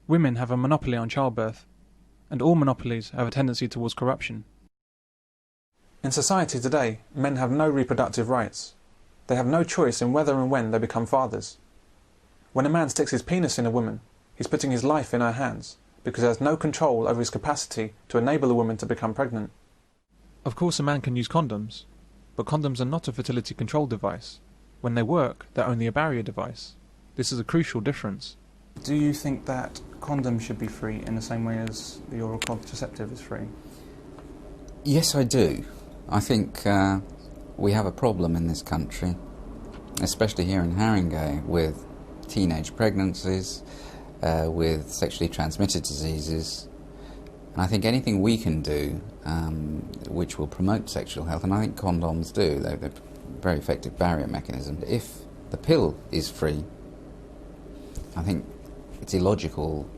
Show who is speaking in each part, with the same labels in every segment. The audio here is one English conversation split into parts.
Speaker 1: Women have a monopoly on childbirth, and all monopolies have a tendency towards corruption. In society today, men have no reproductive rights. They have no choice in whether and when they become fathers. When a man sticks his penis in a woman, he's putting his life in her hands, because he has no control over his capacity to enable a woman to become pregnant. Of course a man can use condoms, but condoms are not a fertility control device. When they work, they're only a barrier device. This is a crucial difference. Do you think that condoms should be free in the same way as the oral contraceptive is free?
Speaker 2: Yes, I do. I think we have a problem in this country, especially here in Haringey, with teenage pregnancies, with sexually transmitted diseases. And I think anything we can do which will promote sexual health, and I think condoms do, they're a very effective barrier mechanism. If the pill is free, I think it's illogical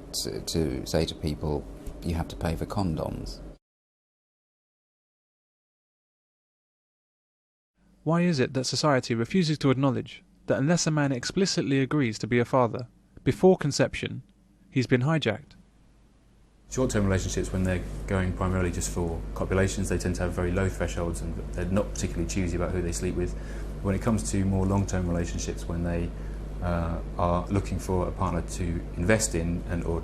Speaker 2: to say to people, you have to pay for condoms.
Speaker 1: Why is it that society refuses to acknowledge that unless a man explicitly agrees to be a father before conception, he's been hijacked?
Speaker 3: Short-term relationships, when they're going primarily just for copulations, they tend to have very low thresholds and they're not particularly choosy about who they sleep with. When it comes to more long-term relationships, when they are looking for a partner to invest in or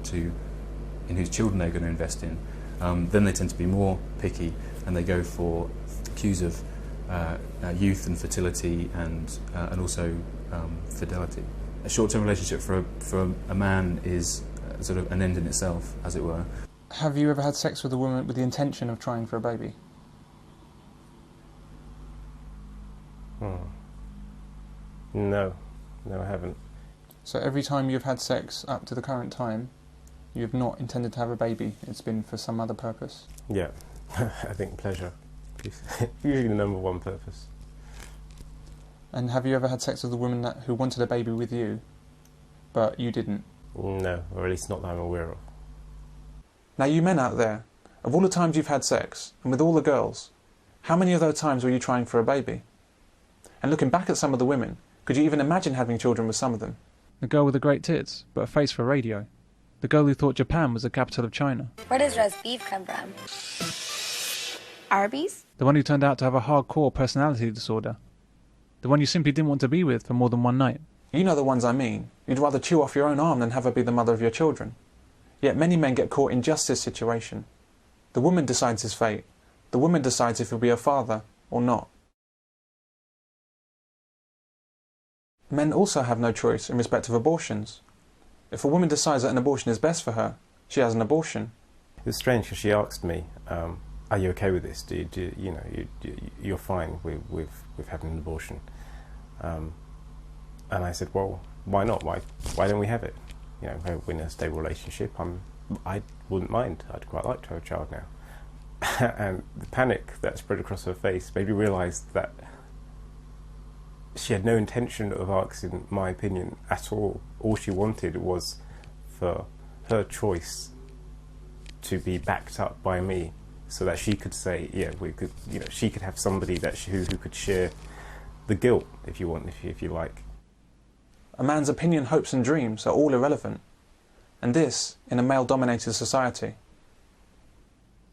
Speaker 3: in whose children they're going to invest in, then they tend to be more picky and they go for cues of youth and fertility and also fidelity. A short-term relationship for a man is sort of an end in itself, as it were.
Speaker 1: Have you ever had sex with a woman with the intention of trying for a baby?
Speaker 4: No, I haven't.
Speaker 1: So every time you've had sex up to the current time, you've not intended to have a baby, it's been for some other purpose?
Speaker 4: Yeah, I think pleasure is usually the number one purpose.
Speaker 1: And have you ever had sex with a woman who wanted a baby with you, but you didn't?
Speaker 4: No, or at least not that I'm aware of.
Speaker 1: Now you men out there, of all the times you've had sex, and with all the girls, how many of those times were you trying for a baby? And looking back at some of the women, could you even imagine having children with some of them? The girl with the great tits, but a face for radio. The girl who thought Japan was the capital of China.
Speaker 5: Where does roast beef come from? Arby's?
Speaker 1: The one who turned out to have a hardcore personality disorder. The one you simply didn't want to be with for more than one night. You know the ones I mean. You'd rather chew off your own arm than have her be the mother of your children. Yet many men get caught in just this situation. The woman decides his fate. The woman decides if he'll be a father or not. Men also have no choice in respect of abortions. If a woman decides that an abortion is best for her, she has an abortion.
Speaker 4: It was strange because she asked me, are you okay with this? You're fine with having an abortion? And I said, well, why not? Why don't we have it? You know, we're in a stable relationship. I wouldn't mind. I'd quite like to have a child now. And the panic that spread across her face made me realise that she had no intention of asking my opinion at all. All she wanted was for her choice to be backed up by me, so that she could say, yeah, we could. You know, she could have somebody that who could share the guilt, if you like. A man's opinion, hopes and dreams are all irrelevant, and this in a male-dominated society.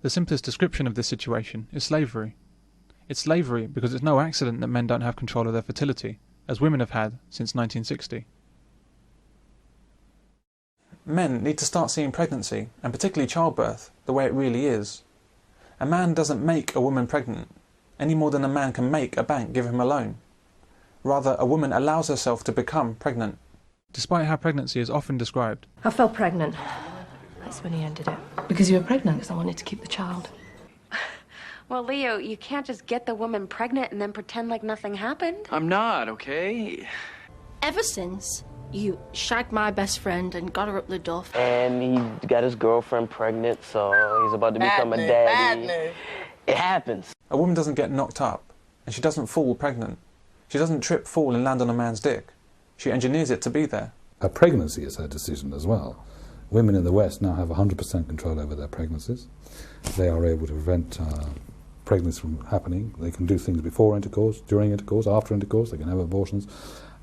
Speaker 4: The simplest description of this situation is slavery. It's slavery because it's no accident that men don't have control of their fertility, as women have had since 1960. Men need to start seeing pregnancy, and particularly childbirth, the way it really is. A man doesn't make a woman pregnant, any more than a man can make a bank give him a loan. Rather, a woman allows herself to become pregnant. Despite how pregnancy is often described.
Speaker 6: I fell pregnant. That's when he ended it.
Speaker 7: Because you were pregnant?
Speaker 6: Because I wanted to keep the child.
Speaker 5: Well, Leo, you can't just get the woman pregnant and then pretend like nothing happened.
Speaker 7: I'm not, okay?
Speaker 6: Ever since you shagged my best friend and got her up the duff.
Speaker 8: And he got his girlfriend pregnant, so he's about to become a daddy. It happens.
Speaker 1: A woman doesn't get knocked up, and she doesn't fall pregnant. She doesn't trip, fall and land on a man's dick. She engineers it to be there.
Speaker 9: Her pregnancy is her decision as well. Women in the West now have 100% control over their pregnancies. They are able to prevent pregnancy from happening. They can do things before intercourse, during intercourse, after intercourse. They can have abortions.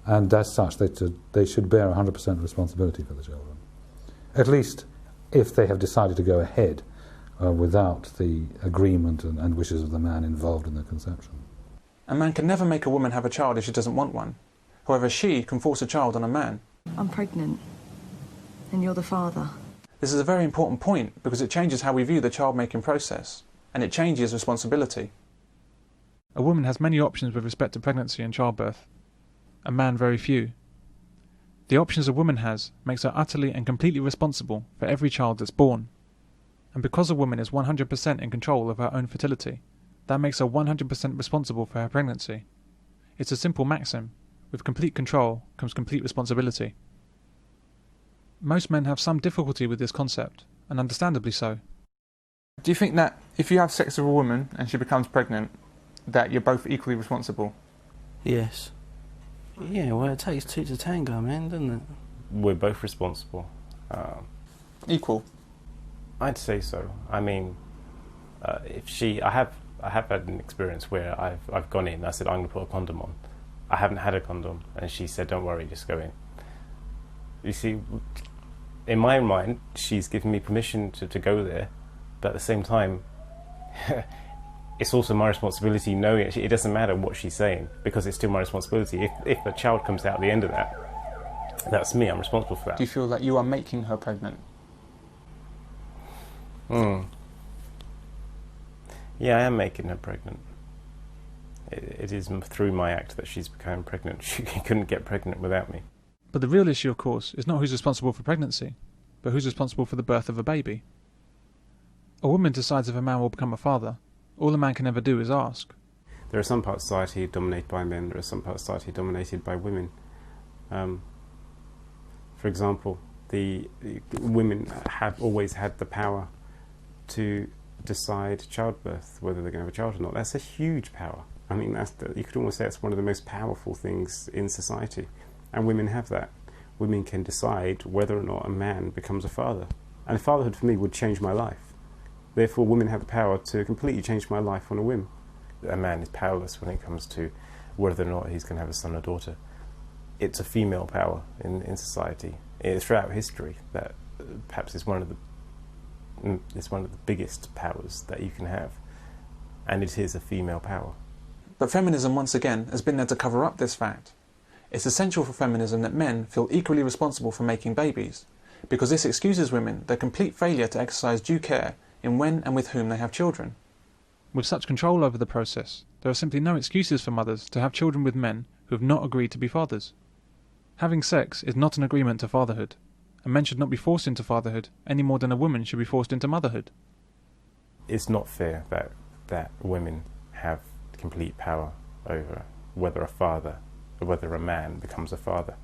Speaker 9: And as such, they should bear 100% responsibility for the children. At least if they have decided to go ahead without the agreement and wishes of the man involved in the conception.
Speaker 1: A man can never make a woman have a child if she doesn't want one. However, she can force a child on a man.
Speaker 10: I'm pregnant, and you're the father.
Speaker 1: This is a very important point because it changes how we view the child-making process, and it changes responsibility. A woman has many options with respect to pregnancy and childbirth. A man very few. The options a woman has makes her utterly and completely responsible for every child that's born. And because a woman is 100% in control of her own fertility, that makes her 100% responsible for her pregnancy. It's a simple maxim. With complete control comes complete responsibility. Most men have some difficulty with this concept, and understandably so.
Speaker 11: Do you think that if you have sex with a woman and she becomes pregnant, that you're both equally responsible?
Speaker 12: Yes. Yeah, well, it takes two to tango, man, doesn't it?
Speaker 4: We're both responsible.
Speaker 11: Equal?
Speaker 4: I'd say so. I mean, I have had an experience where I've gone in, I said, I'm going to put a condom on. I haven't had a condom, and she said, don't worry, just go in. You see, in my mind, she's given me permission to go there, but at the same time, it's also my responsibility knowing it doesn't matter what she's saying, because it's still my responsibility. If a child comes out at the end of that, that's me, I'm responsible for that.
Speaker 11: Do you feel that you are making her pregnant?
Speaker 4: Yeah, I am making her pregnant. It is through my act that she's become pregnant. She couldn't get pregnant without me.
Speaker 1: But the real issue, of course, is not who's responsible for pregnancy, but who's responsible for the birth of a baby. A woman decides if a man will become a father. All a man can ever do is ask.
Speaker 4: There are some parts of society dominated by men, there are some parts of society dominated by women. For example, the women have always had the power to decide childbirth, whether they're going to have a child or not. That's a huge power. I mean, you could almost say it's one of the most powerful things in society. And women have that. Women can decide whether or not a man becomes a father. And fatherhood for me would change my life. Therefore, women have the power to completely change my life on a whim. A man is powerless when it comes to whether or not he's going to have a son or daughter. It's a female power in society. It's throughout history that perhaps it's one of the biggest powers that you can have. And it is a female power.
Speaker 1: But feminism, once again, has been there to cover up this fact. It's essential for feminism that men feel equally responsible for making babies, because this excuses women their complete failure to exercise due care in when and with whom they have children. With such control over the process, there are simply no excuses for mothers to have children with men who have not agreed to be fathers. Having sex is not an agreement to fatherhood, and men should not be forced into fatherhood any more than a woman should be forced into motherhood.
Speaker 4: It's not fair that women have complete power over whether a man becomes a father.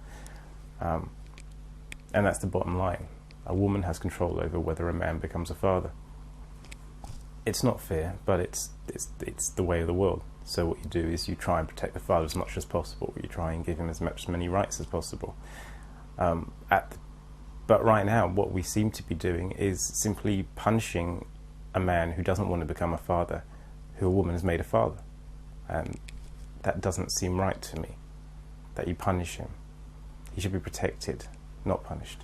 Speaker 4: And that's the bottom line. A woman has control over whether a man becomes a father. It's not fair, but it's the way of the world. So what you do is you try and protect the father as much as possible. You try and give him as many rights as possible. But right now, what we seem to be doing is simply punishing a man who doesn't want to become a father, who a woman has made a father. And that doesn't seem right to me, that you punish him. He should be protected, not punished.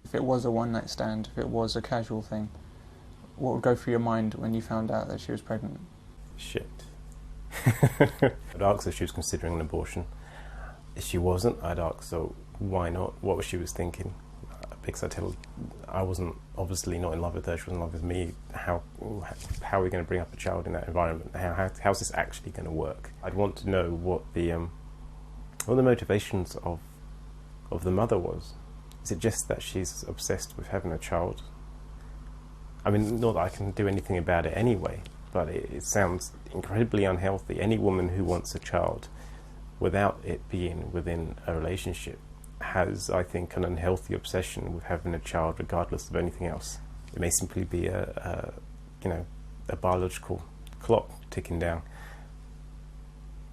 Speaker 11: If it was a one-night stand, if it was a casual thing, what would go through your mind when you found out that she was pregnant?
Speaker 4: Shit. I'd ask her if she was considering an abortion. If she wasn't, I'd ask her why not, what was she was thinking. Because I wasn't obviously not in love with her, she wasn't in love with me. How are we going to bring up a child in that environment? How's this actually going to work? I'd want to know what the motivations of the mother was. Is it just that she's obsessed with having a child? I mean, not that I can do anything about it anyway, but it sounds incredibly unhealthy. Any woman who wants a child without it being within a relationship has, I think, an unhealthy obsession with having a child regardless of anything else. It may simply be a biological clock ticking down.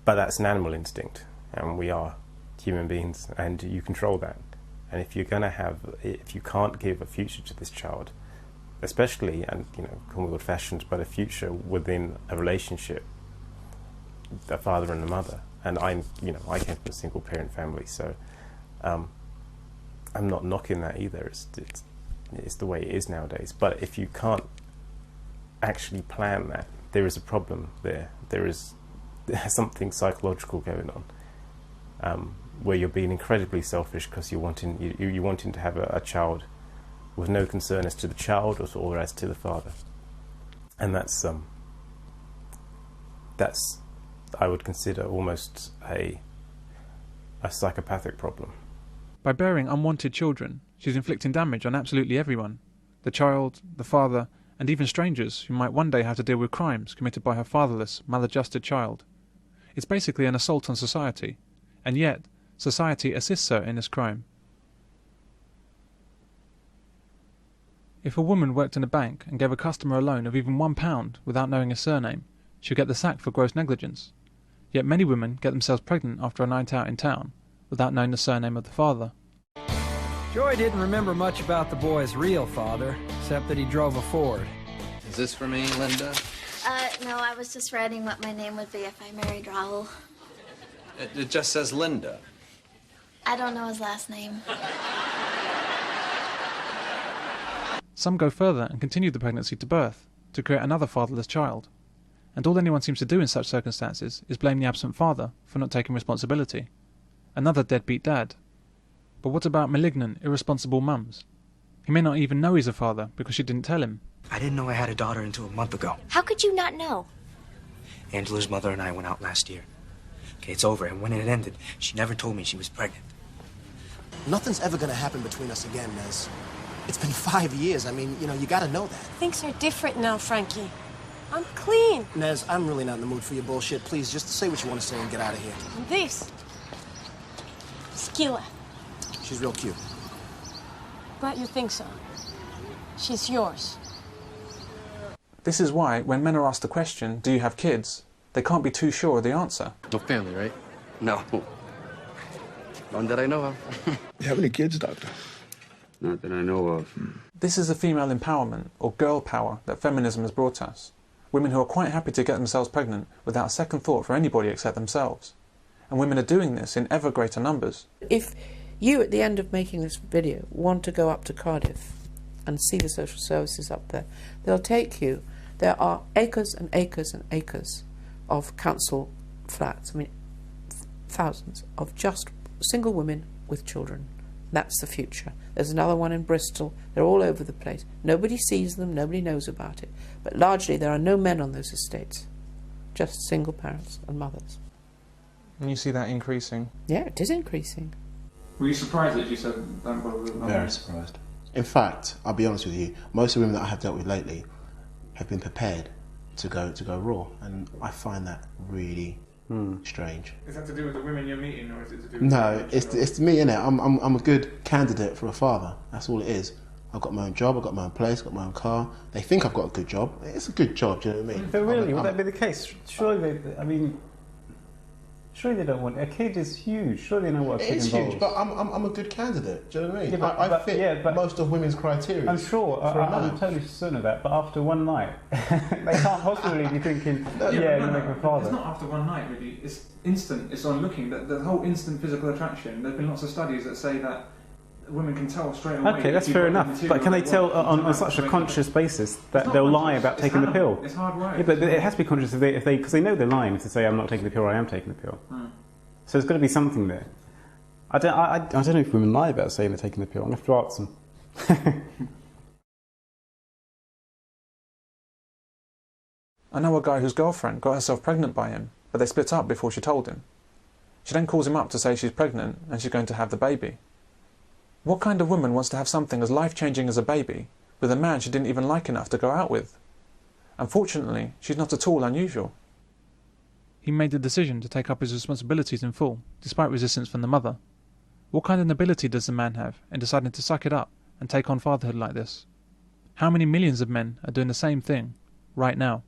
Speaker 4: But that's an animal instinct, and we are human beings, and you control that. And if you can't give a future to this child, especially, and call me old-fashioned, but a future within a relationship, a father and a mother, and I came from a single-parent family, so I'm not knocking that either. It's the way it is nowadays. But if you can't actually plan that, there is a problem there. There's something psychological going on, where you're being incredibly selfish because you're wanting to have a child with no concern as to the child or as to the father, and that's I would consider almost a psychopathic problem.
Speaker 1: By bearing unwanted children, she's inflicting damage on absolutely everyone: the child, the father, and even strangers who might one day have to deal with crimes committed by her fatherless, maladjusted child. It's basically an assault on society, and yet society assists her in this crime. If a woman worked in a bank and gave a customer a loan of even £1 without knowing his surname, she'd get the sack for gross negligence. Yet many women get themselves pregnant after a night out in town without knowing the surname of the father.
Speaker 13: Joy didn't remember much about the boy's real father, except that he drove a Ford.
Speaker 14: Is this for me, Linda?
Speaker 15: No, I was just writing what my name would be if I married Raoul.
Speaker 14: It just says Linda.
Speaker 15: I don't know his last name.
Speaker 1: Some go further and continue the pregnancy to birth, to create another fatherless child. And all anyone seems to do in such circumstances is blame the absent father for not taking responsibility. Another deadbeat dad. But what about malignant, irresponsible mums? He may not even know he's a father because she didn't tell him.
Speaker 16: I didn't know I had a daughter until a month ago.
Speaker 15: How could you not know?
Speaker 16: Angela's mother and I went out last year. Okay, it's over, and when it ended, she never told me she was pregnant.
Speaker 17: Nothing's ever gonna happen between us again, Nez. It's been 5 years. I mean, you gotta know that.
Speaker 18: Things are different now, Frankie. I'm clean.
Speaker 17: Nez, I'm really not in the mood for your bullshit. Please, just say what you want to say and get out of here.
Speaker 18: And this, Skilla.
Speaker 17: She's real cute.
Speaker 18: Glad you think so. She's yours.
Speaker 1: This is why, when men are asked the question, do you have kids, they can't be too sure of the answer.
Speaker 14: No family, right? No. None that I know of.
Speaker 19: You have any kids, Doctor?
Speaker 14: Not that I know of.
Speaker 1: This is the female empowerment, or girl power, that feminism has brought us. Women who are quite happy to get themselves pregnant without a second thought for anybody except themselves. And women are doing this in ever greater numbers.
Speaker 20: If you, at the end of making this video, want to go up to Cardiff and see the social services up there, they'll take you. There are acres and acres and acres of council flats, I mean, thousands of just single women with children. That's the future. There's another one in Bristol. They're all over the place. Nobody sees them, nobody knows about it. But largely there are no men on those estates, just single parents and mothers.
Speaker 11: And you see that increasing?
Speaker 20: Yeah, it is increasing.
Speaker 1: Were you surprised that you said don't bother with
Speaker 19: Very surprised. In fact, I'll be honest with you, most of the women that I have dealt with lately have been prepared to go raw, and I find that really strange.
Speaker 1: Is that to do with the women you're meeting, or is it to do with...
Speaker 19: No, it's me, innit? I'm a good candidate for a father. That's all it is. I've got my own job, I've got my own place, I've got my own car. They think I've got a good job. It's a good job, do you know what I mean?
Speaker 21: But really, would that be the case? Surely they don't want... A kid is huge. Surely they know what a kid involves.
Speaker 19: It is huge, but I'm a good candidate, do you know what I mean? Yeah, I fit most of women's criteria.
Speaker 21: I'm sure, I'm totally certain of that, but after one night, they can't possibly be thinking, you're make a father.
Speaker 1: It's not after one night, really. It's instant. It's on looking. The whole instant physical attraction. There have been lots of studies that say that women can tell straight away.
Speaker 21: Okay, that's fair enough. But can they tell on such a conscious basis that they'll lie about taking the pill?
Speaker 1: It's hard work.
Speaker 21: Yeah, but it has to be conscious because they know they're lying if they say I'm not taking the pill or I am taking the pill. So there's got to be something there. I don't know if women lie about saying they're taking the pill. I'm going to have to ask them.
Speaker 1: I know a guy whose girlfriend got herself pregnant by him, but they split up before she told him. She then calls him up to say she's pregnant and she's going to have the baby. What kind of woman wants to have something as life-changing as a baby with a man she didn't even like enough to go out with? Unfortunately, she's not at all unusual. He made the decision to take up his responsibilities in full, despite resistance from the mother. What kind of nobility does the man have in deciding to suck it up and take on fatherhood like this? How many millions of men are doing the same thing, right now?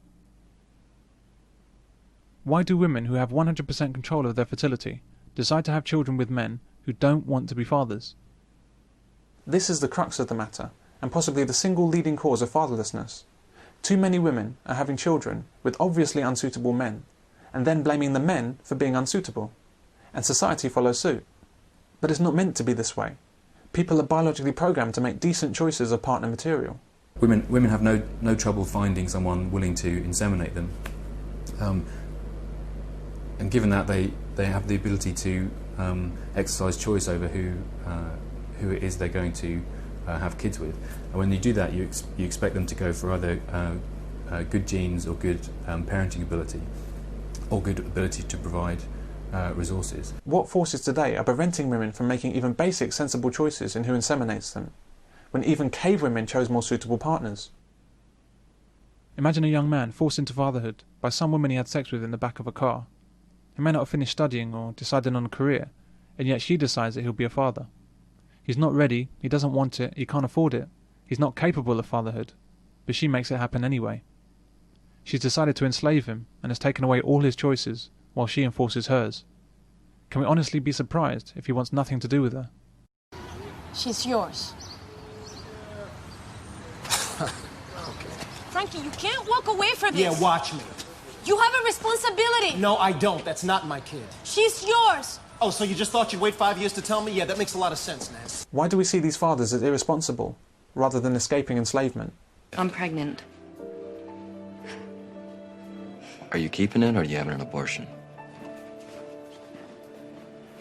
Speaker 1: Why do women who have 100% control of their fertility decide to have children with men who don't want to be fathers? This is the crux of the matter, and possibly the single leading cause of fatherlessness. Too many women are having children with obviously unsuitable men, and then blaming the men for being unsuitable, and society follows suit. But it's not meant to be this way. People are biologically programmed to make decent choices of partner material.
Speaker 3: Women have no trouble finding someone willing to inseminate them. And given that they have the ability to exercise choice over who it is they're going to have kids with, and when you do that, you expect them to go for either good genes or good parenting ability, or good ability to provide resources.
Speaker 1: What forces today are preventing women from making even basic sensible choices in who inseminates them, when even cave women chose more suitable partners? Imagine a young man forced into fatherhood by some woman he had sex with in the back of a car. He may not have finished studying or decided on a career, and yet she decides that he'll be a father. He's not ready, he doesn't want it, he can't afford it, he's not capable of fatherhood, but she makes it happen anyway. She's decided to enslave him and has taken away all his choices, while she enforces hers. Can we honestly be surprised if he wants nothing to do with her?
Speaker 18: She's yours. Frankie, you can't walk away from this.
Speaker 17: Yeah, watch me.
Speaker 18: You have a responsibility.
Speaker 17: No, I don't. That's not my kid.
Speaker 18: She's yours.
Speaker 17: Oh, so you just thought you'd wait 5 years to tell me? Yeah, that makes a lot of sense, Nance.
Speaker 1: Why do we see these fathers as irresponsible, rather than escaping enslavement?
Speaker 5: I'm pregnant.
Speaker 14: Are you keeping it, or are you having an abortion?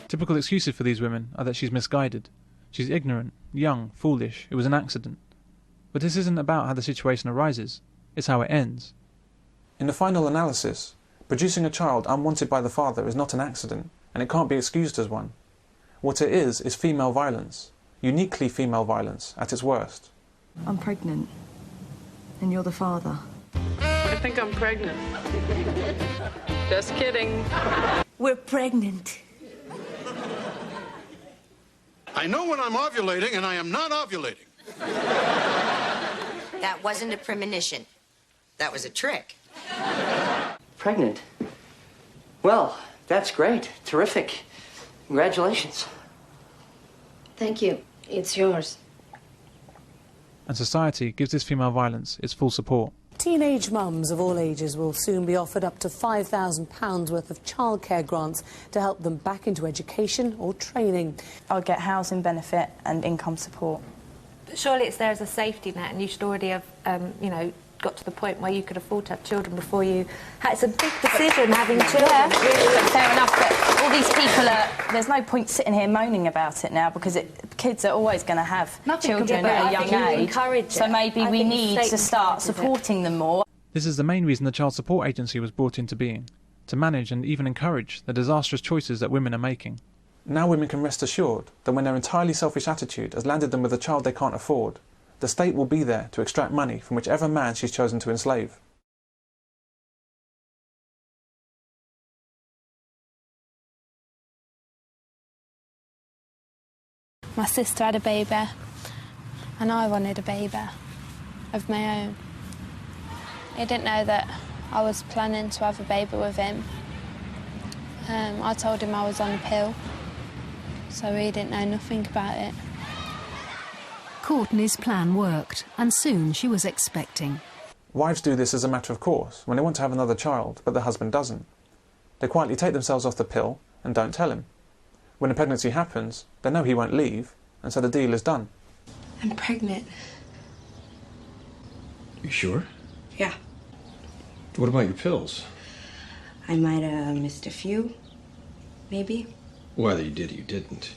Speaker 1: Typical excuses for these women are that she's misguided. She's ignorant, young, foolish, it was an accident. But this isn't about how the situation arises, it's how it ends. In the final analysis, producing a child unwanted by the father is not an accident, and it can't be excused as one. What it is female violence, uniquely female violence at its worst.
Speaker 10: I'm pregnant, and you're the father.
Speaker 2: I think I'm pregnant. Just kidding.
Speaker 18: We're pregnant.
Speaker 22: I know when I'm ovulating, and I am not ovulating.
Speaker 23: That wasn't a premonition. That was a trick.
Speaker 24: Pregnant? Well, that's great. Terrific. Congratulations.
Speaker 5: Thank you. It's yours.
Speaker 1: And society gives this female violence its full support.
Speaker 25: Teenage mums of all ages will soon be offered up to £5,000 worth of childcare grants to help them back into education or training.
Speaker 26: I'll get housing benefit and income support.
Speaker 27: But surely it's there as a safety net, and you should already have, got to the point where you could afford to have children before you... It's a big decision, having children.
Speaker 26: Yeah, fair enough, but all these people are... There's no point sitting here moaning about it now, because kids are always going to have children at a young age. So maybe we need to start supporting them more.
Speaker 1: This is the main reason the Child Support Agency was brought into being, to manage and even encourage the disastrous choices that women are making. Now women can rest assured that when their entirely selfish attitude has landed them with a child they can't afford, the state will be there to extract money from whichever man she's chosen to enslave.
Speaker 28: My sister had a baby, and I wanted a baby of my own. He didn't know that I was planning to have a baby with him. I told him I was on a pill, so he didn't know nothing about it.
Speaker 29: Courtney's plan worked, and soon she was expecting.
Speaker 1: Wives do this as a matter of course when they want to have another child, but their husband doesn't. They quietly take themselves off the pill and don't tell him. When a pregnancy happens, they know he won't leave, and so the deal is done.
Speaker 5: I'm pregnant.
Speaker 30: You sure?
Speaker 5: Yeah.
Speaker 30: What about your pills?
Speaker 5: I might have missed a few, maybe.
Speaker 30: Whether you did or you didn't.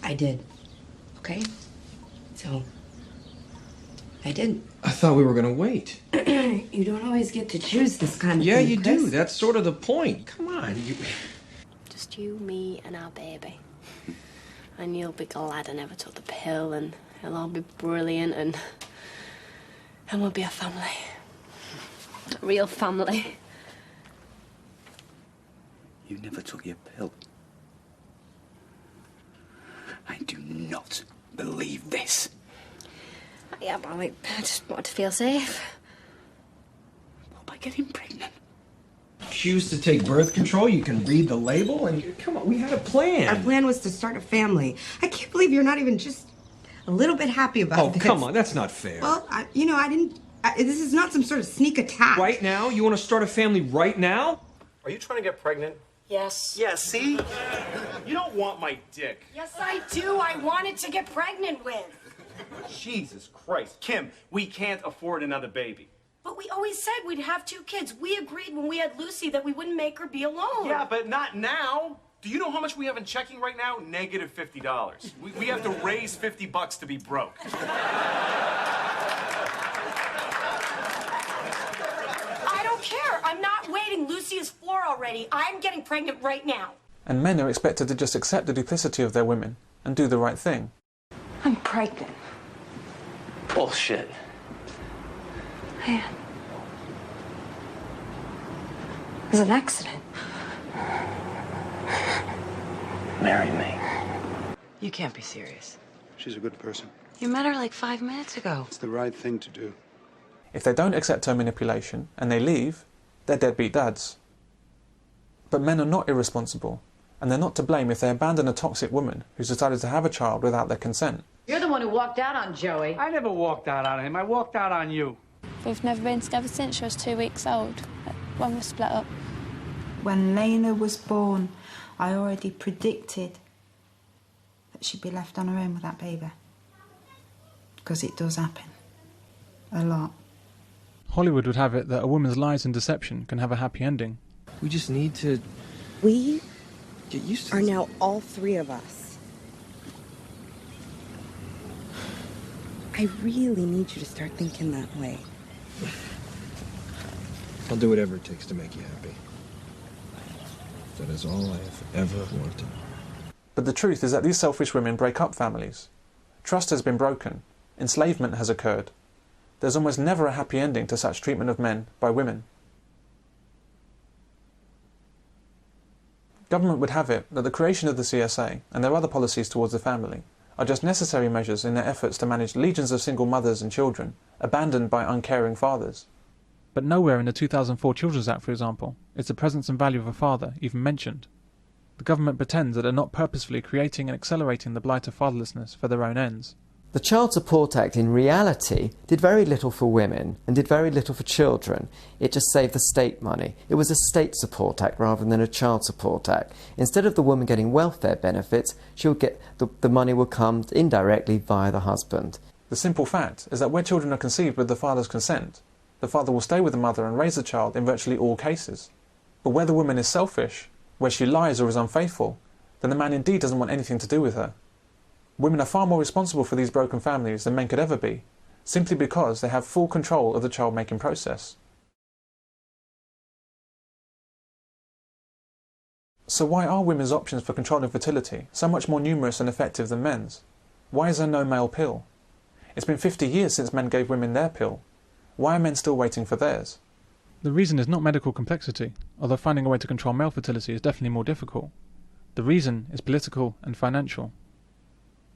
Speaker 5: I did. Okay? So, I did.
Speaker 30: I thought we were going to wait.
Speaker 5: You don't always get to choose this kind of
Speaker 30: Yeah,
Speaker 5: thing,
Speaker 30: you
Speaker 5: Chris.
Speaker 30: do. That's sort of the point. Come on.
Speaker 5: Just you, me, and our baby. And you'll be glad I never took the pill, and it'll all be brilliant, and we'll be a family. A real family.
Speaker 14: You never took your pill. I do not believe this.
Speaker 5: Yeah, but I just wanted to feel safe.
Speaker 14: What by getting pregnant?
Speaker 30: Choose to take birth control, you can read the label, and come on, we had a plan.
Speaker 31: Our plan was to start a family. I can't believe you're not even just a little bit happy about this.
Speaker 30: Oh, come on, that's not fair.
Speaker 31: Well, I didn't... this is not some sort of sneak attack.
Speaker 30: Right now? You want to start a family right now?
Speaker 32: Are you trying to get pregnant?
Speaker 27: Yes.
Speaker 4: Yeah, see? You don't want my dick.
Speaker 27: Yes, I do. I wanted to get pregnant with.
Speaker 4: Jesus Christ. Kim, we can't afford another baby.
Speaker 27: But we always said we'd have 2 kids. We agreed when we had Lucy that we wouldn't make her be alone.
Speaker 4: Yeah, but not now. Do you know how much we have in checking right now? Negative $50. We have to raise $50 to be broke.
Speaker 27: I don't care. I'm not waiting. Lucy is 4 already. I'm getting pregnant right now.
Speaker 1: And men are expected to just accept the duplicity of their women and do the right thing.
Speaker 27: I'm pregnant.
Speaker 14: Bullshit.
Speaker 27: Man. It was an accident.
Speaker 14: Marry me.
Speaker 6: You can't be serious.
Speaker 22: She's a good person.
Speaker 6: You met her like 5 minutes ago.
Speaker 22: It's the right thing to do.
Speaker 1: If they don't accept her manipulation and they leave, they're deadbeat dads. But men are not irresponsible, and they're not to blame if they abandon a toxic woman who's decided to have a child without their consent.
Speaker 7: You're the one who walked out on Joey.
Speaker 8: I never walked out on him. I walked out on you.
Speaker 28: We've never been together since she was 2 weeks old, when we split up.
Speaker 9: When Lena was born, I already predicted that she'd be left on her own with that baby. Because it does happen. A lot.
Speaker 1: Hollywood would have it that a woman's lies and deception can have a happy ending.
Speaker 30: We just need to...
Speaker 31: We
Speaker 30: get used to
Speaker 31: are
Speaker 30: this.
Speaker 31: now all 3 of us. I really need you to start thinking that way.
Speaker 30: I'll do whatever it takes to make you happy. That is all I have ever wanted.
Speaker 1: But the truth is that these selfish women break up families. Trust has been broken. Enslavement has occurred. There's almost never a happy ending to such treatment of men by women. Government would have it that the creation of the CSA and their other policies towards the family are just necessary measures in their efforts to manage legions of single mothers and children abandoned by uncaring fathers. But nowhere in the 2004 Children's Act, for example, is the presence and value of a father even mentioned. The government pretends that they're not purposefully creating and accelerating the blight of fatherlessness for their own ends.
Speaker 11: The Child Support Act in reality did very little for women and did very little for children. It just saved the state money. It was a state support act rather than a child support act. Instead of the woman getting welfare benefits, she'll get the money will come indirectly via the husband.
Speaker 1: The simple fact is that where children are conceived with the father's consent, the father will stay with the mother and raise the child in virtually all cases. But where the woman is selfish, where she lies or is unfaithful, then the man indeed doesn't want anything to do with her. Women are far more responsible for these broken families than men could ever be, simply because they have full control of the child-making process. So why are women's options for controlling fertility so much more numerous and effective than men's? Why is there no male pill? It's been 50 years since men gave women their pill. Why are men still waiting for theirs? The reason is not medical complexity, although finding a way to control male fertility is definitely more difficult. The reason is political and financial.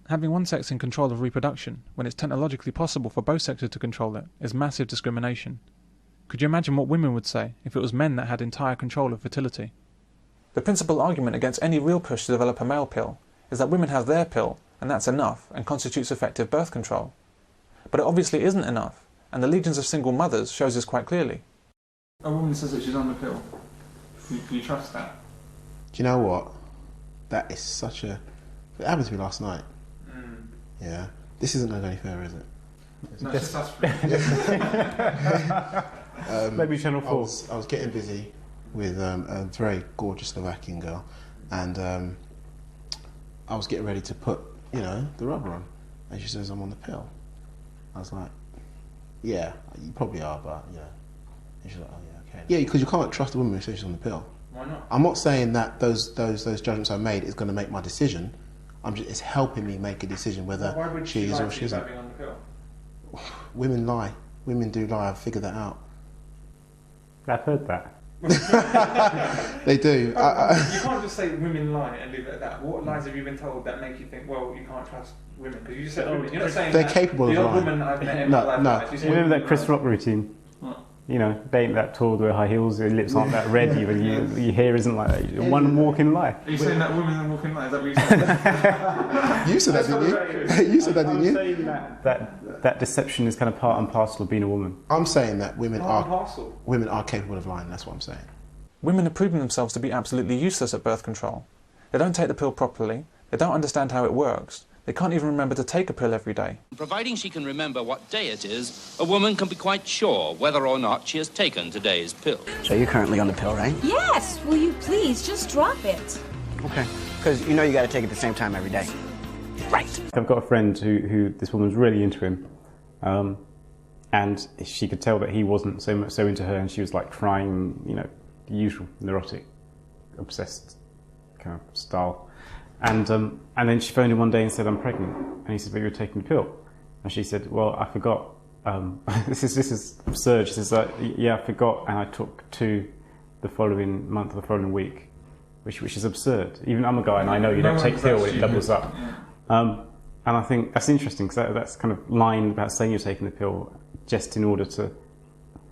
Speaker 1: Having one sex in control of reproduction, when it's technologically possible for both sexes to control it, is massive discrimination. Could you imagine what women would say if it was men that had entire control of fertility? The principal argument against any real push to develop a male pill is that women have their pill, and that's enough, and constitutes effective birth control. But it obviously isn't enough, and the legions of single mothers shows this quite clearly. A woman says that she's on the pill. Can you trust that?
Speaker 19: Do you know what? That is such a... It happened to me last night. Yeah. This isn't going to go any further, is it?
Speaker 1: No, it's just us three.
Speaker 21: Maybe Channel 4.
Speaker 19: I was getting busy with a very gorgeous Slovakian girl, and I was getting ready to put, the rubber on, and she says, I'm on the pill. I was like, yeah, you probably are, but, yeah. And she's like, oh, yeah, okay. Yeah, because you can't trust a woman who says she's on the pill.
Speaker 1: Why not?
Speaker 19: I'm not saying that those judgments I made is going to make my decision. It's helping me make a decision whether she is or she isn't.
Speaker 1: Being on the pill?
Speaker 19: Women lie. Women do lie. I've figured that out.
Speaker 21: I've heard that.
Speaker 19: They do.
Speaker 1: You can't just say women lie and leave it at that. What lies have you been told that make you think, well, you can't trust women? Because you just said women. You're not saying
Speaker 19: they're capable of lying.
Speaker 1: The odd woman I've met in my life.
Speaker 19: No.
Speaker 21: Remember that Chris Rock routine? What? They ain't that tall, wear high heels, your lips aren't that red, your hair isn't like that. One walking lie.
Speaker 1: Are you saying that women are walking lies? Is that what you're saying?
Speaker 19: You said that, didn't you? You said that, didn't you?
Speaker 21: I'm saying that deception is kind of part and parcel of being a woman.
Speaker 19: I'm saying that women are capable of lying, that's what I'm saying.
Speaker 1: Women have proven themselves to be absolutely useless at birth control. They don't take the pill properly, they don't understand how it works, they can't even remember to take a pill every day.
Speaker 2: Providing she can remember what day it is, a woman can be quite sure whether or not she has taken today's pill.
Speaker 24: So you're currently on the pill, right?
Speaker 3: Yes, will you please just drop it?
Speaker 24: Okay. Because you know you got to take it at the same time every day. Right.
Speaker 21: I've got a friend who this woman was really into him, and she could tell that he wasn't so into her, and she was like crying, you know, the usual neurotic, obsessed kind of style. And then she phoned him one day and said, "I'm pregnant." And he said, "But you're taking the pill." And she said, "Well, I forgot. This is absurd." She says, "Yeah, I forgot, and I took 2 the following month or the following week," which is absurd. Even I'm a guy, and I know you don't take pill when it doubles up. And I think that's interesting, because that's kind of lying about saying you're taking the pill just in order to...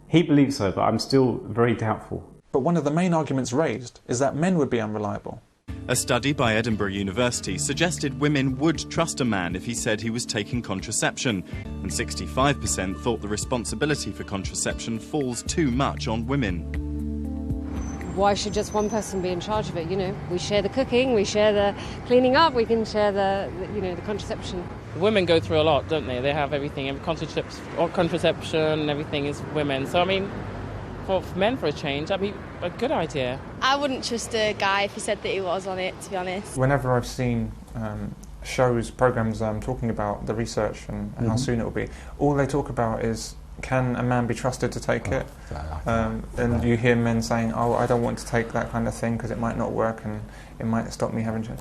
Speaker 21: He believes so, but I'm still very doubtful.
Speaker 1: But one of the main arguments raised is that men would be unreliable.
Speaker 10: A study by Edinburgh University suggested women would trust a man if he said he was taking contraception, and 65% thought the responsibility for contraception falls too much on women.
Speaker 12: Why should just one person be in charge of it? You know, we share the cooking, we share the cleaning up, we can share the contraception.
Speaker 13: Women go through a lot, don't they? They have everything, contraception, everything is women. So, I mean, for men for a change, that'd be a good idea.
Speaker 28: I wouldn't trust a guy if he said that he was on it, to be honest.
Speaker 1: Whenever I've seen programmes talking about the research and how soon it will be, all they talk about is, can a man be trusted to take it? And you hear men saying, "Oh, I don't want to take that kind of thing because it might not work and it might stop me having to..."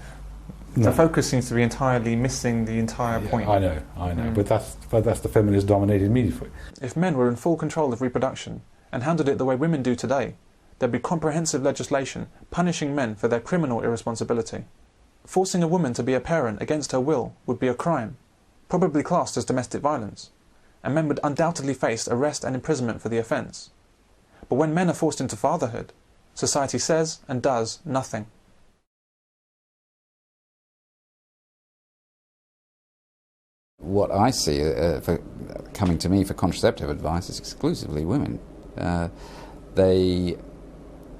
Speaker 1: The focus seems to be entirely missing the entire point.
Speaker 15: I know. But that's the feminist-dominated media.
Speaker 1: If men were in full control of reproduction and handled it the way women do today, there'd be comprehensive legislation punishing men for their criminal irresponsibility. Forcing a woman to be a parent against her will would be a crime, probably classed as domestic violence, and men would undoubtedly face arrest and imprisonment for the offence. But when men are forced into fatherhood, society says and does nothing.
Speaker 16: What I see for coming to me for contraceptive advice is exclusively women. They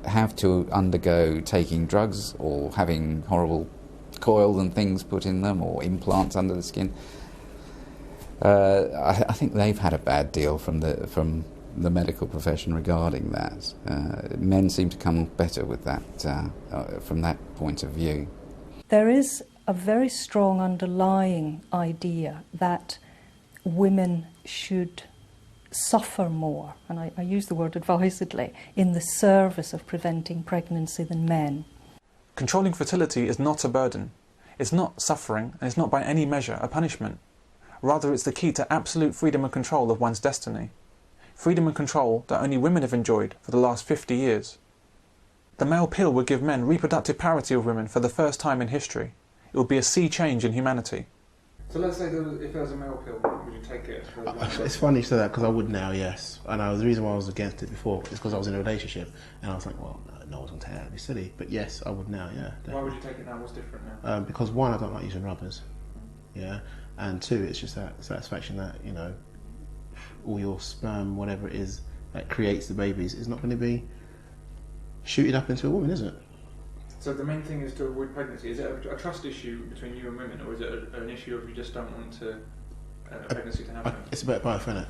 Speaker 16: have to undergo taking drugs or having horrible coils and things put in them or implants under the skin. I think they've had a bad deal from the medical profession regarding that. Men seem to come better with that from that point of view.
Speaker 17: There is a very strong underlying idea that women should suffer more, and I use the word advisedly, in the service of preventing pregnancy than men.
Speaker 1: Controlling fertility is not a burden. It's not suffering, and it's not by any measure a punishment. Rather, it's the key to absolute freedom and control of one's destiny. Freedom and control that only women have enjoyed for the last 50 years. The male pill would give men reproductive parity with women for the first time in history. It would be a sea change in humanity. So let's say if there was a male pill, would you take it?
Speaker 19: It's funny you say that, because I would now, yes. And the reason why I was against it before is because I was in a relationship, and I was like, well, no one's going to take that, it'd be silly. But yes, I would now, yeah. Definitely.
Speaker 1: Why would you take it now? What's different now?
Speaker 19: Because one, I don't like using rubbers, yeah, and two, it's just that satisfaction that, you know, all your sperm, whatever it is that creates the babies, is not going to be shooted up into a woman, is it?
Speaker 1: So the main thing is to avoid pregnancy. Is it a trust issue between you and women, or is it an issue of you just don't want a pregnancy to happen?
Speaker 19: It's a bit of both, isn't it?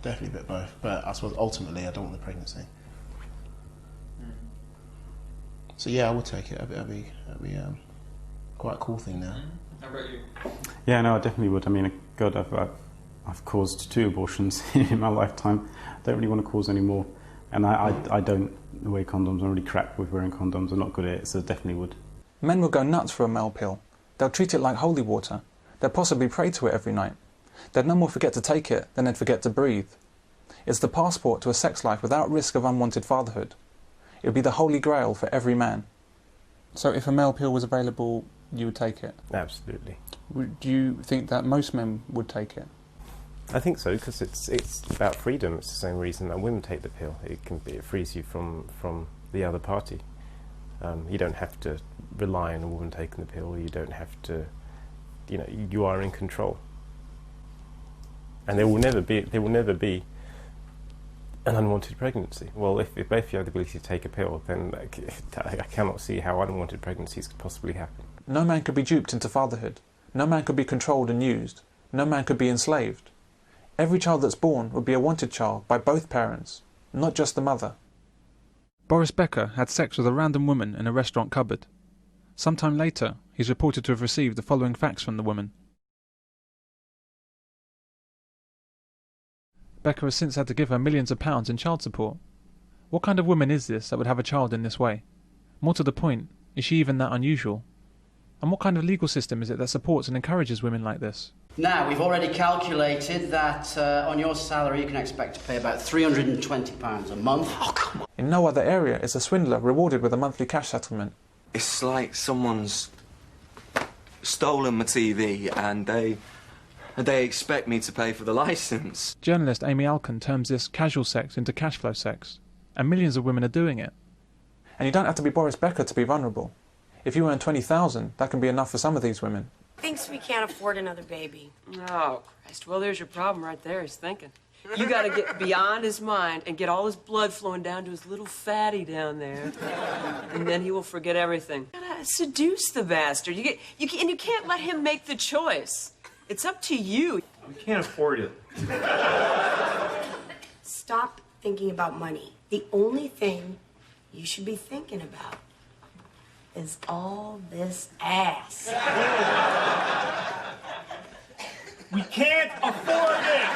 Speaker 19: Definitely a bit of both. But I suppose ultimately I don't want the pregnancy. So yeah, I would take it. That'd be quite a cool thing now.
Speaker 1: How about you?
Speaker 21: Yeah, no, I definitely would. I mean, God, I've caused 2 abortions in my lifetime. I don't really want to cause any more. And I don't wear condoms. I'm really crap with wearing condoms. I'm not good at it, so I definitely would.
Speaker 1: Men will go nuts for a male pill. They'll treat it like holy water. They'll possibly pray to it every night. They'd no more forget to take it than they'd forget to breathe. It's the passport to a sex life without risk of unwanted fatherhood. It would be the holy grail for every man. So if a male pill was available, you would take it?
Speaker 18: Absolutely.
Speaker 1: Do you think that most men would take it?
Speaker 18: I think so, because it's about freedom. It's the same reason that women take the pill. It frees you from the other party. You don't have to rely on a woman taking the pill. You don't have to, you know, you are in control. And there will never be an unwanted pregnancy. Well, if both you have the ability to take a pill, then I cannot see how unwanted pregnancies could possibly happen.
Speaker 1: No man could be duped into fatherhood. No man could be controlled and used. No man could be enslaved. Every child that's born would be a wanted child by both parents, not just the mother. Boris Becker had sex with a random woman in a restaurant cupboard. Sometime later, he's reported to have received the following facts from the woman. Becker has since had to give her millions of pounds in child support. What kind of woman is this that would have a child in this way? More to the point, is she even that unusual? And what kind of legal system is it that supports and encourages women like this?
Speaker 4: Now, we've already calculated that on your salary you can expect to pay about £320 a month.
Speaker 1: Oh, come on. In no other area is a swindler rewarded with a monthly cash settlement.
Speaker 5: It's like someone's stolen my TV and they expect me to pay for the licence.
Speaker 1: Journalist Amy Alkin terms this casual sex into cash flow sex, and millions of women are doing it. And you don't have to be Boris Becker to be vulnerable. If you earn $20,000, that can be enough for some of these women.
Speaker 31: Thinks we can't afford another baby.
Speaker 6: Oh, Christ. Well, there's your problem right there. He's thinking. You got to get beyond his mind and get all his blood flowing down to his little fatty down there. And then he will forget everything. You gotta seduce the bastard. And you can't let him make the choice. It's up to you.
Speaker 18: We can't afford it.
Speaker 31: Stop thinking about money. The only thing you should be thinking about is all this ass.
Speaker 18: We can't afford it!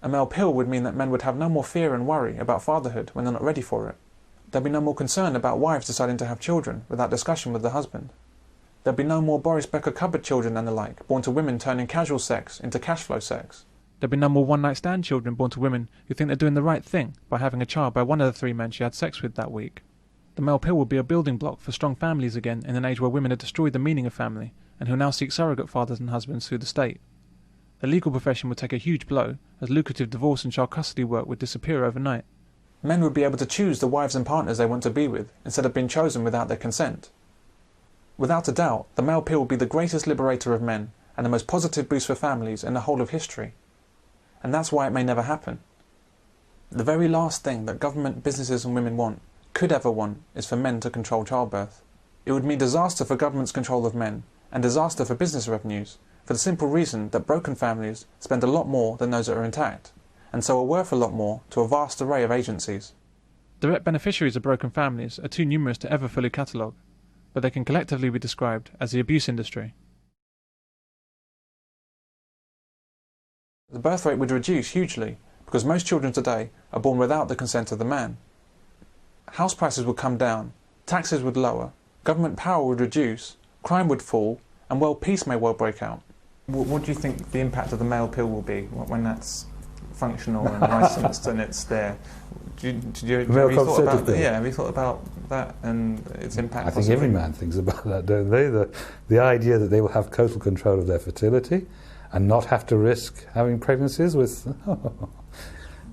Speaker 1: A male pill would mean that men would have no more fear and worry about fatherhood when they're not ready for it. There'd be no more concern about wives deciding to have children without discussion with the husband. There'd be no more Boris Becker cupboard children and the like, born to women turning casual sex into cash flow sex. There'd be no more one-night stand children born to women who think they're doing the right thing by having a child by one of the 3 men she had sex with that week. The male pill would be a building block for strong families again in an age where women had destroyed the meaning of family and who now seek surrogate fathers and husbands through the state. The legal profession would take a huge blow as lucrative divorce and child custody work would disappear overnight. Men would be able to choose the wives and partners they want to be with instead of being chosen without their consent. Without a doubt, the male pill would be the greatest liberator of men and the most positive boost for families in the whole of history. And that's why it may never happen. The very last thing that government, businesses and women want, could ever want, is for men to control childbirth. It would mean disaster for government's control of men and disaster for business revenues, for the simple reason that broken families spend a lot more than those that are intact, and so are worth a lot more to a vast array of agencies. Direct beneficiaries of broken families are too numerous to ever fully catalogue, but they can collectively be described as the abuse industry. The birth rate would reduce hugely because most children today are born without the consent of the man. House prices would come down, taxes would lower, government power would reduce, crime would fall, and world peace may well break out. What do you think the impact of the male pill will be when that's functional and licensed and it's there? Have you thought about that and its impact?
Speaker 15: I think every man thinks about that, don't they? The idea that they will have total control of their fertility and not have to risk having pregnancies with...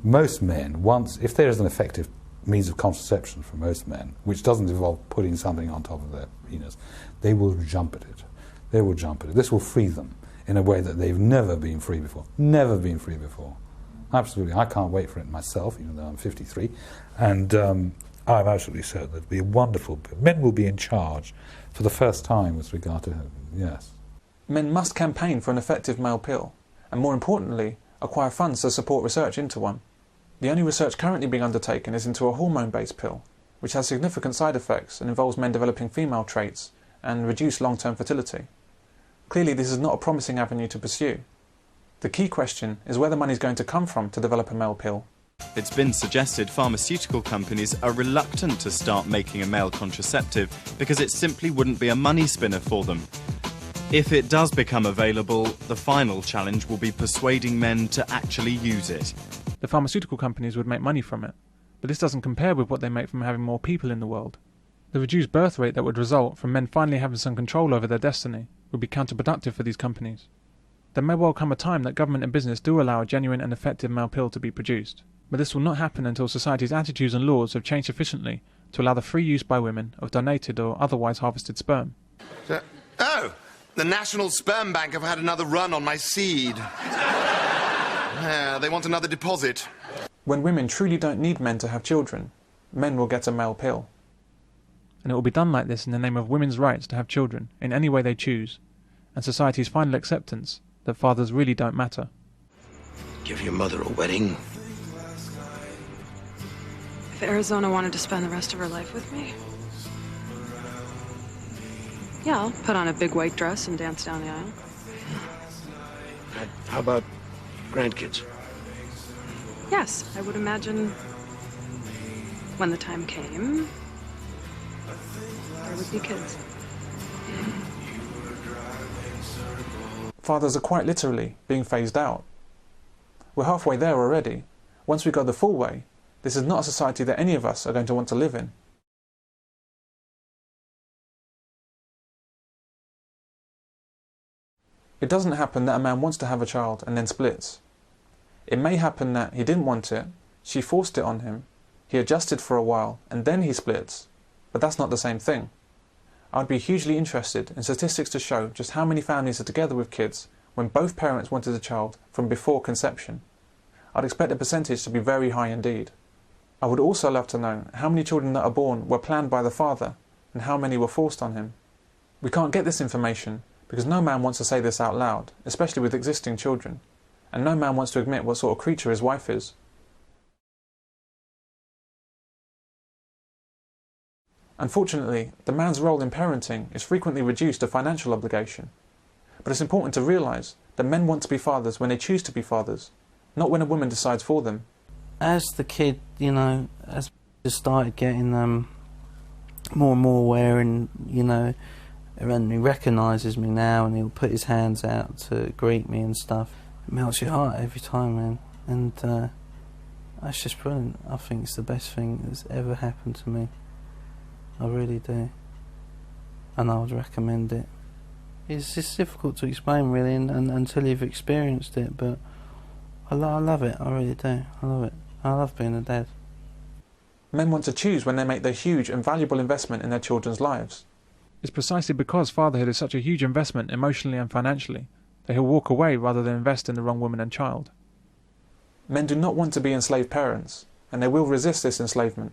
Speaker 15: Most men, if there is an effective means of contraception for most men, which doesn't involve putting something on top of their penis, they will jump at it. They will jump at it. This will free them in a way that they've never been free before. Never been free before. Absolutely. I can't wait for it myself, even though I'm 53. And I'm absolutely certain it'll be wonderful. Men will be in charge for the first time with regard to... Yes.
Speaker 1: Men must campaign for an effective male pill, and more importantly, acquire funds to support research into one. The only research currently being undertaken is into a hormone-based pill, which has significant side effects and involves men developing female traits and reduced long-term fertility. Clearly, this is not a promising avenue to pursue. The key question is where the money is going to come from to develop a male pill.
Speaker 10: It's been suggested pharmaceutical companies are reluctant to start making a male contraceptive because it simply wouldn't be a money spinner for them. If it does become available, the final challenge will be persuading men to actually use it.
Speaker 1: The pharmaceutical companies would make money from it, but this doesn't compare with what they make from having more people in the world. The reduced birth rate that would result from men finally having some control over their destiny would be counterproductive for these companies. There may well come a time that government and business do allow a genuine and effective male pill to be produced, but this will not happen until society's attitudes and laws have changed sufficiently to allow the free use by women of donated or otherwise harvested sperm.
Speaker 14: Oh, the National Sperm Bank have had another run on my seed.
Speaker 7: They want another deposit.
Speaker 1: When women truly don't need men to have children, men will get a male pill. And it will be done like this in the name of women's rights to have children in any way they choose, and society's final acceptance that fathers really don't matter.
Speaker 30: Give your mother a wedding.
Speaker 8: If Arizona wanted to spend the rest of her life with me, yeah, I'll put on a big white dress and dance down the aisle.
Speaker 30: How about grandkids?
Speaker 8: Yes, I would imagine when the time came, there would be kids.
Speaker 1: Fathers are quite literally being phased out. We're halfway there already. Once we go the full way, this is not a society that any of us are going to want to live in. It doesn't happen that a man wants to have a child and then splits. It may happen that he didn't want it, she forced it on him, he adjusted for a while, and then he splits. But that's not the same thing. I'd be hugely interested in statistics to show just how many families are together with kids when both parents wanted a child from before conception. I'd expect the percentage to be very high indeed. I would also love to know how many children that are born were planned by the father and how many were forced on him. We can't get this information because no man wants to say this out loud, especially with existing children, and no man wants to admit what sort of creature his wife is. Unfortunately, the man's role in parenting is frequently reduced to financial obligation. But it's important to realise that men want to be fathers when they choose to be fathers, not when a woman decides for them.
Speaker 9: As the kid, you know, as just started getting more and more aware, and you know, and he recognises me now, and he'll put his hands out to greet me and stuff. It melts your heart every time, man, and that's just brilliant. I think it's the best thing that's ever happened to me. I really do, and I would recommend it. It's just difficult to explain, really, and until you've experienced it, but I love it. I really do. I love it. I love being a dad.
Speaker 1: Men want to choose when they make their huge and valuable investment in their children's lives. It's precisely because fatherhood is such a huge investment emotionally and financially that he'll walk away rather than invest in the wrong woman and child. Men do not want to be enslaved parents, and they will resist this enslavement